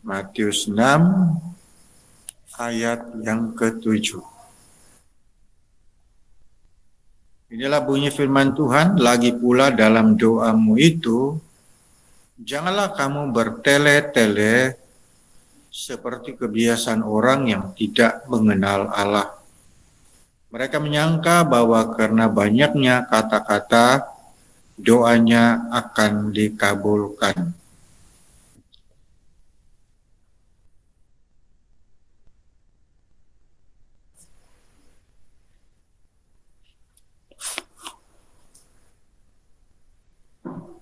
Matius 6 ayat yang ke-7. Inilah bunyi firman Tuhan, lagi pula dalam doamu itu, janganlah kamu bertele-tele seperti kebiasaan orang yang tidak mengenal Allah. Mereka menyangka bahwa karena banyaknya kata-kata, doanya akan dikabulkan.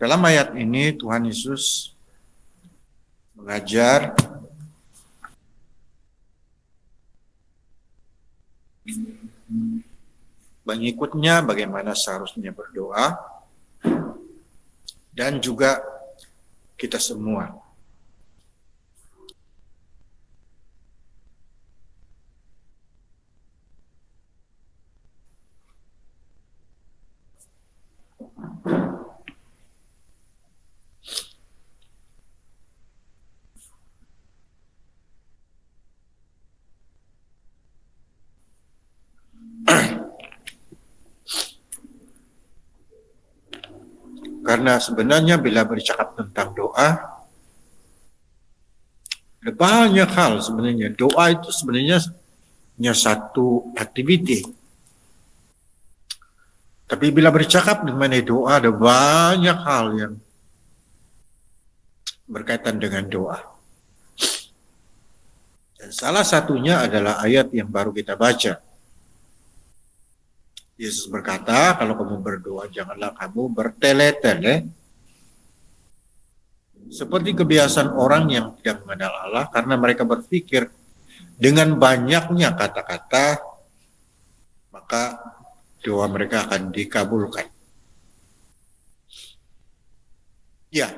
Dalam ayat ini Tuhan Yesus mengajar pengikutnya bagaimana seharusnya berdoa dan juga kita semua. Karena sebenarnya bila bercakap tentang doa, ada banyak hal sebenarnya. Doa itu sebenarnya hanya satu aktiviti. Tapi bila bercakap mengenai doa, ada banyak hal yang berkaitan dengan doa. Dan salah satunya adalah ayat yang baru kita baca. Yesus berkata, kalau kamu berdoa, janganlah kamu bertele-tele seperti kebiasaan orang yang tidak mengenal Allah, karena mereka berpikir dengan banyaknya kata-kata, maka doa mereka akan dikabulkan. Ya,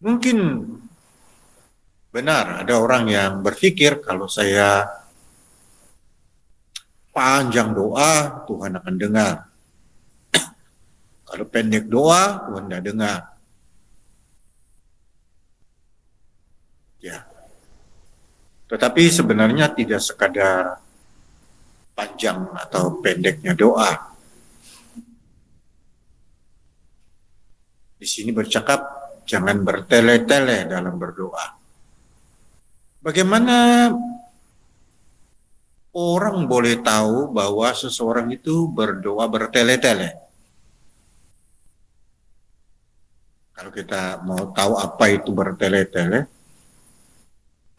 mungkin benar ada orang yang berpikir kalau saya panjang doa, Tuhan akan dengar. Kalau pendek doa, Tuhan tidak dengar. Ya. Tetapi sebenarnya tidak sekadar panjang atau pendeknya doa. Di sini bercakap, jangan bertele-tele dalam berdoa. Bagaimana orang boleh tahu bahwa seseorang itu berdoa bertele-tele? Kalau kita mau tahu apa itu bertele-tele,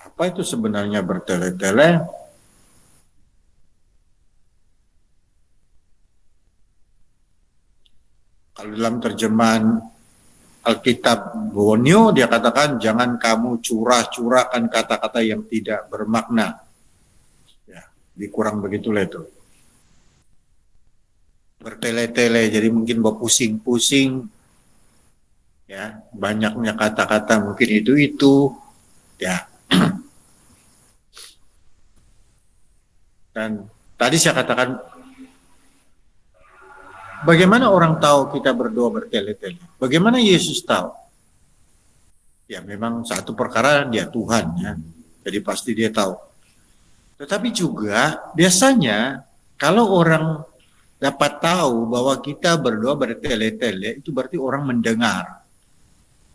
apa itu sebenarnya bertele-tele? Kalau dalam terjemahan Alkitab Bonyo, dia katakan jangan kamu curah-curahkan kata-kata yang tidak bermakna. Ya, dikurang begitulah itu. Bertele-tele, jadi mungkin berpusing-pusing. Ya, banyaknya kata-kata mungkin itu. Ya. Dan tadi saya katakan, bagaimana orang tahu kita berdoa bertele-tele? Bagaimana Yesus tahu? Ya memang satu perkara dia Tuhan ya, jadi pasti dia tahu. Tetapi juga biasanya kalau orang dapat tahu bahwa kita berdoa bertele-tele, itu berarti orang mendengar.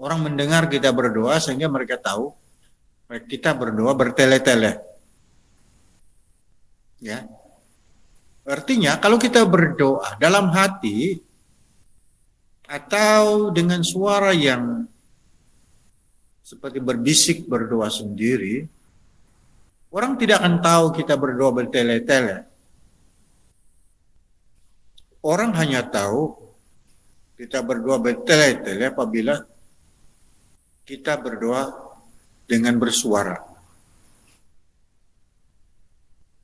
Orang mendengar kita berdoa sehingga mereka tahu kita berdoa bertele-tele. Ya. Artinya kalau kita berdoa dalam hati atau dengan suara yang seperti berbisik berdoa sendiri, orang tidak akan tahu kita berdoa bertele-tele. Orang hanya tahu kita berdoa bertele-tele apabila kita berdoa dengan bersuara.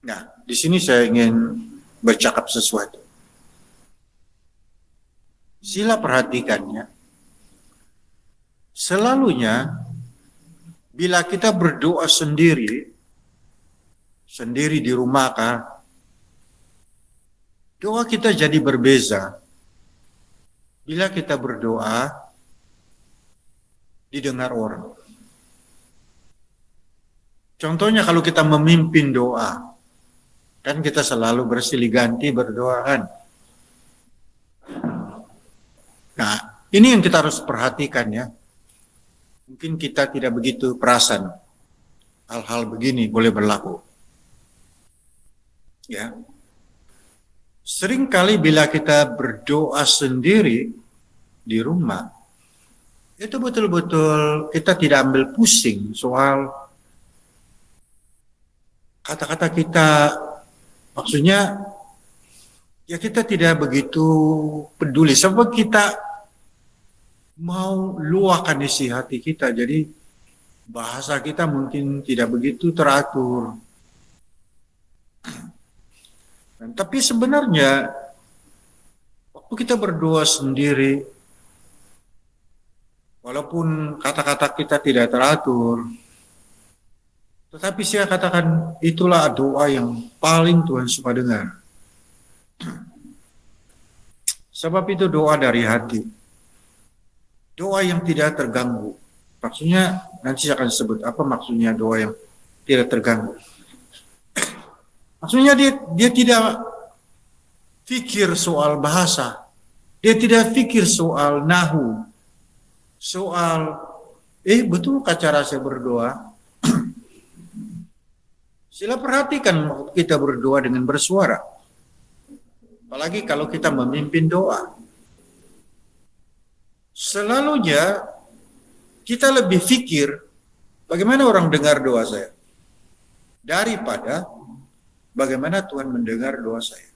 Nah, di sini saya ingin bercakap sesuatu. Sila perhatikannya. Selalunya bila kita berdoa sendiri di rumah kah, doa kita jadi berbeza. Bila kita berdoa didengar orang. Contohnya kalau kita memimpin doa, kan kita selalu bersilih ganti berdoa kan. Nah, ini yang kita harus perhatikan ya. Mungkin kita tidak begitu perasan hal-hal begini boleh berlaku. Ya. Seringkali bila kita berdoa sendiri di rumah, itu betul-betul kita tidak ambil pusing soal kata-kata kita. Maksudnya, ya kita tidak begitu peduli. Sebab kita mau luahkan isi hati kita. Jadi bahasa kita mungkin tidak begitu teratur. Tapi sebenarnya, waktu kita berdoa sendiri, walaupun kata-kata kita tidak teratur, tetapi saya katakan itulah doa yang paling Tuhan suka dengar. Sebab itu doa dari hati. Doa yang tidak terganggu. Maksudnya, nanti saya akan sebut apa maksudnya doa yang tidak terganggu. Maksudnya dia tidak pikir soal bahasa. Dia tidak pikir soal nahu. Soal, betulkah cara saya berdoa? Sila perhatikan waktu kita berdoa dengan bersuara. Apalagi kalau kita memimpin doa. Selalunya kita lebih pikir bagaimana orang dengar doa saya daripada bagaimana Tuhan mendengar doa saya.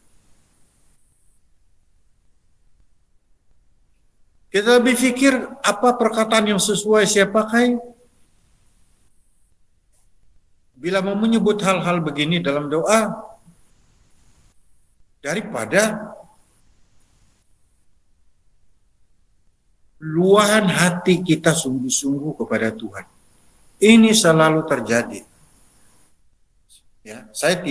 Kita lebih pikir apa perkataan yang sesuai saya pakai. Bila mau menyebut hal-hal begini dalam doa, daripada luahan hati kita sungguh-sungguh kepada Tuhan. Ini selalu terjadi. Ya, saya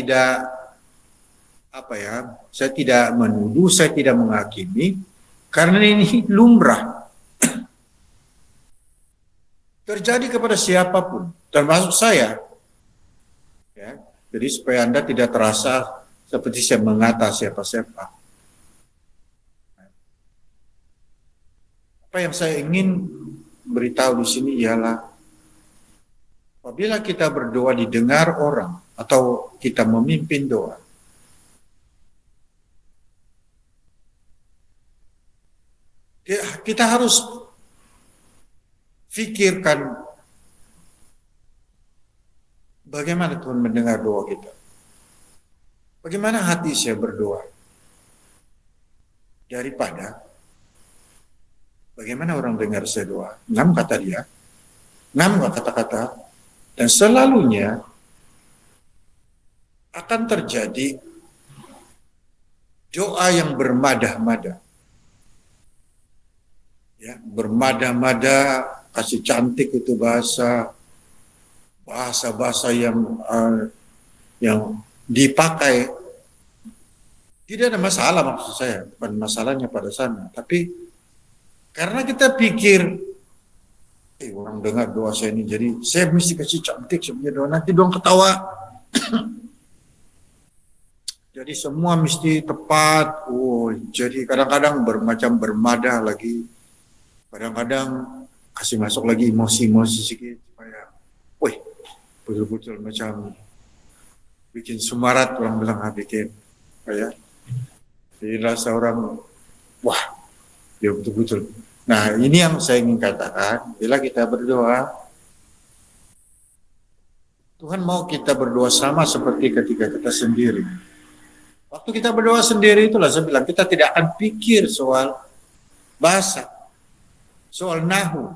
tidak menuduh, saya tidak menghakimi, karena ini lumrah. Terjadi kepada siapapun, termasuk saya. Ya, jadi supaya Anda tidak terasa seperti saya mengata siapa-siapa. Apa yang saya ingin beritahu di sini ialah apabila kita berdoa didengar orang atau kita memimpin doa, kita harus pikirkan bagaimana Tuhan mendengar doa kita. Bagaimana hati saya berdoa. Daripada bagaimana orang dengar saya doa. 6 kata dia. 6 kata-kata. Dan selalunya akan terjadi doa yang bermadah-madah. Ya, bermadah-madah, kasih cantik itu bahasa-bahasa yang dipakai. Tidak ada masalah maksud saya, bukan masalahnya pada sana. Tapi karena kita pikir, orang dengar doa saya ini, jadi saya mesti kasih cantik sebenarnya doa, nanti doang ketawa. Jadi semua mesti tepat. Jadi kadang-kadang bermadah lagi. Kadang-kadang kasih masuk lagi emosi-emosi sedikit supaya, betul-betul macam bikin sumarat, orang bilang bikin, ya. Jadi rasa orang, dia betul-betul. Nah, ini yang saya ingin katakan, bila kita berdoa, Tuhan mau kita berdoa sama seperti ketika kita sendiri. Waktu kita berdoa sendiri itulah saya bilang, kita tidak akan pikir soal bahasa, soal nahu.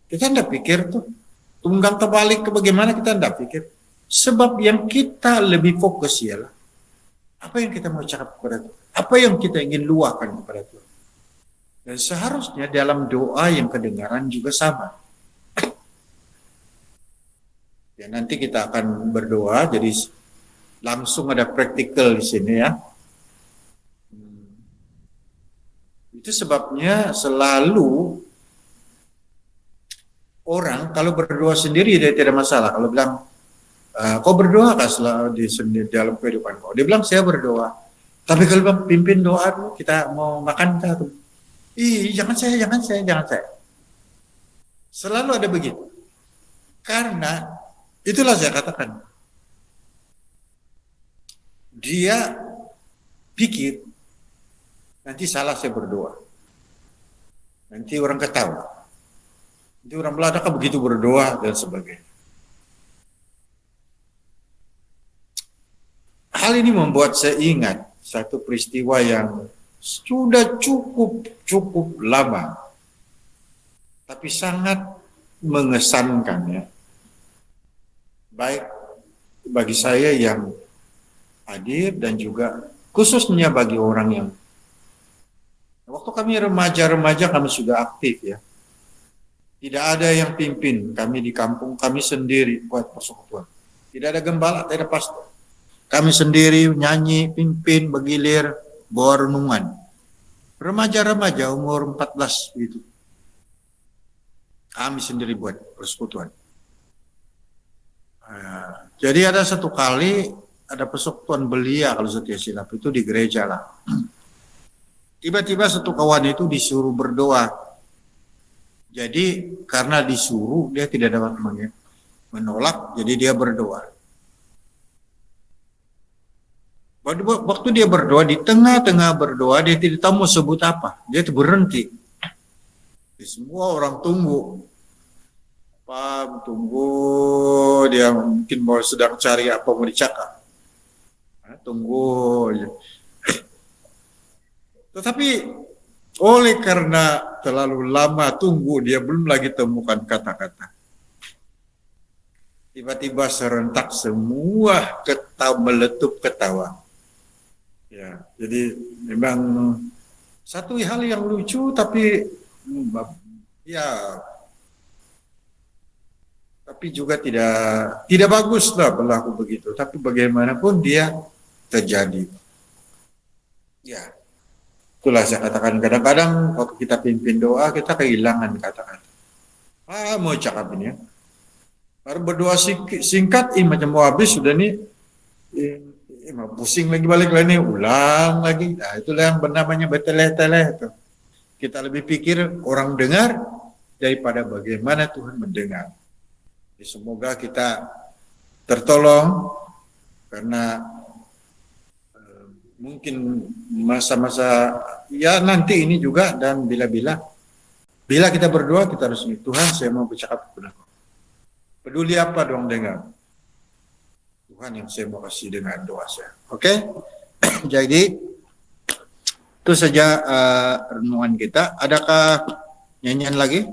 Kita tidak pikir tuh, tunggang terbalik ke bagaimana kita tidak pikir. Sebab yang kita lebih fokus ialah apa yang kita mau cakap kepada Tuhan, apa yang kita ingin luahkan kepada Tuhan. Dan seharusnya dalam doa yang kedengaran juga sama. Ya, nanti kita akan berdoa, jadi langsung ada praktikal di sini ya. Itu sebabnya selalu orang kalau berdoa sendiri dia tidak masalah. Kalau bilang, kau berdoa kah di sendiri dalam kehidupan kau? Dia bilang saya berdoa. Tapi kalau bilang pimpin doa dulu, kita mau makan kita tuh. Ih, jangan saya, jangan saya, jangan saya. Selalu ada begitu. Karena itulah saya katakan. Dia pikir nanti salah saya berdoa. Nanti orang ketawa. Nanti orang Belanda kan begitu berdoa dan sebagainya. Hal ini membuat saya ingat satu peristiwa yang sudah cukup lama, tapi sangat mengesankan ya. Baik bagi saya yang hadir dan juga khususnya bagi orang yang waktu kami remaja kami sudah aktif ya. Tidak ada yang pimpin kami di kampung, kami sendiri buat persekutuan. Tidak ada gembala, tidak ada pastor. Kami sendiri nyanyi, pimpin, bergilir, bawa renungan. Remaja-remaja umur 14 gitu. Kami sendiri buat persekutuan. Jadi ada satu kali ada persekutuan belia kalau setia silap itu di gereja lah. Tiba-tiba satu kawan itu disuruh berdoa. Jadi karena disuruh dia tidak dapat menolak, jadi dia berdoa. Waktu dia berdoa, di tengah-tengah berdoa dia tidak tahu mau sebut apa. Dia itu berhenti. Semua orang tunggu. Tunggu, dia mungkin mau sedang cari apa mau dicakap. Tunggu. Tetapi oleh karena terlalu lama tunggu, dia belum lagi temukan kata-kata. Tiba-tiba serentak semua meletup ketawa. Ya, jadi memang satu hal yang lucu tapi ya tapi juga tidak bagus lah berlaku begitu. Tapi bagaimanapun dia terjadi. Ya, itulah saya katakan kadang-kadang waktu kita pimpin doa kita kehilangan kata-kata. Mau cakap ini ya. Baru berdoa singkat, macam mau habis sudah nih. Pusing lagi balik lagi ulang lagi. Nah, itulah yang namanya bertele-tele itu. Kita lebih pikir orang dengar daripada bagaimana Tuhan mendengar. Jadi semoga kita tertolong karena mungkin masa-masa ya nanti ini juga dan bila kita berdoa kita harus Tuhan saya mau bercakap kepada kau. Peduli apa dong dengar. Tuhan yang saya mau kasih dengan doa saya. Oke? Jadi itu saja renungan kita. Adakah nyanyian lagi?